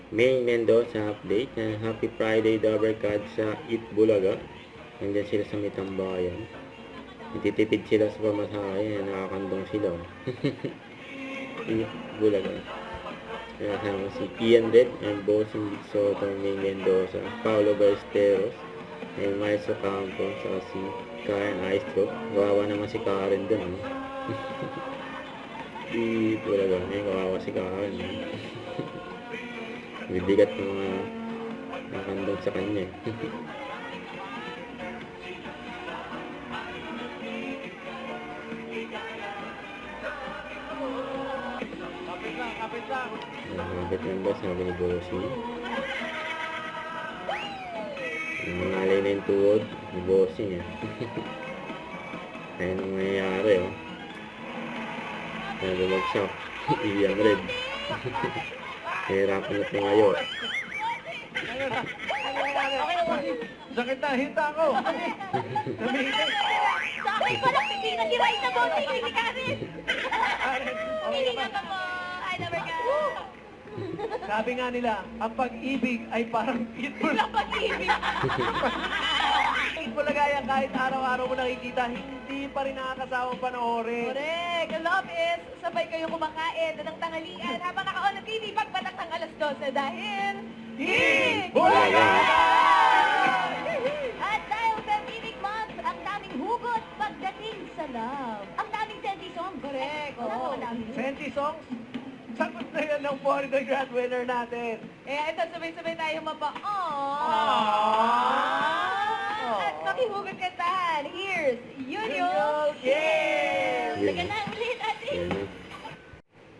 May Mendoza update. Happy Friday, Dabarkad sa Eat Bulaga. Nandiyan sila sa Mitambayan. Nagtitipid sila sa pamasahe. Nakakandong sila. Eat Bulaga. Kasama si Ian Red and Bossing Soto, May Mendoza, Paolo Ballesteros, and Miles Ocampo, sa si Karen Aistro. Kawawa naman si Karen doon. Eat Bulaga. Kawawa si Karen. Bibigat ng mga nakandong sa kanya. Kapit lang. Kapit lang ba, sabi ni Bossy. Nangalay na yung tuhod ni Bossy niya. Kaya nang nangyayari, oh. Kaya bumagsak. Iyan red. Hirapan natin ngayon. Sakit na, hita ko. Namigay. Sa akin pala, hindi na giray na mo, hindi ka rin. Hindi nga ba po, ay never ka. Sabi nga nila, ang pag-ibig ay parang pitbull. Ang pag-ibig. Bulagaya, kahit araw-araw mo nakikita, hindi pa rin nakakasawang panoorin. Correct. Ang love is, sabay kayong kumakain ng tanghalian habang naka-on ang TV pagbatak ng alas 12 dahil... Bulaga! At dahil Feminik Month, ang daming hugot pagdating sa love. Ang daming senti song. Correct. Oo. Senti songs? Sagot na yan ng Florida Grand winner natin. Eh, ito, sabay-sabay tayo mapa... Aww! At makihugot kantahan. Here's Yunyo Kim! Taga na ulit atin.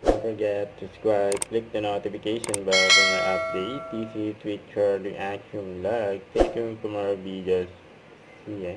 Don't forget to subscribe, click the notification bell for my update, PC, Twitter, reaction, like, stay tuned for more videos. See ya.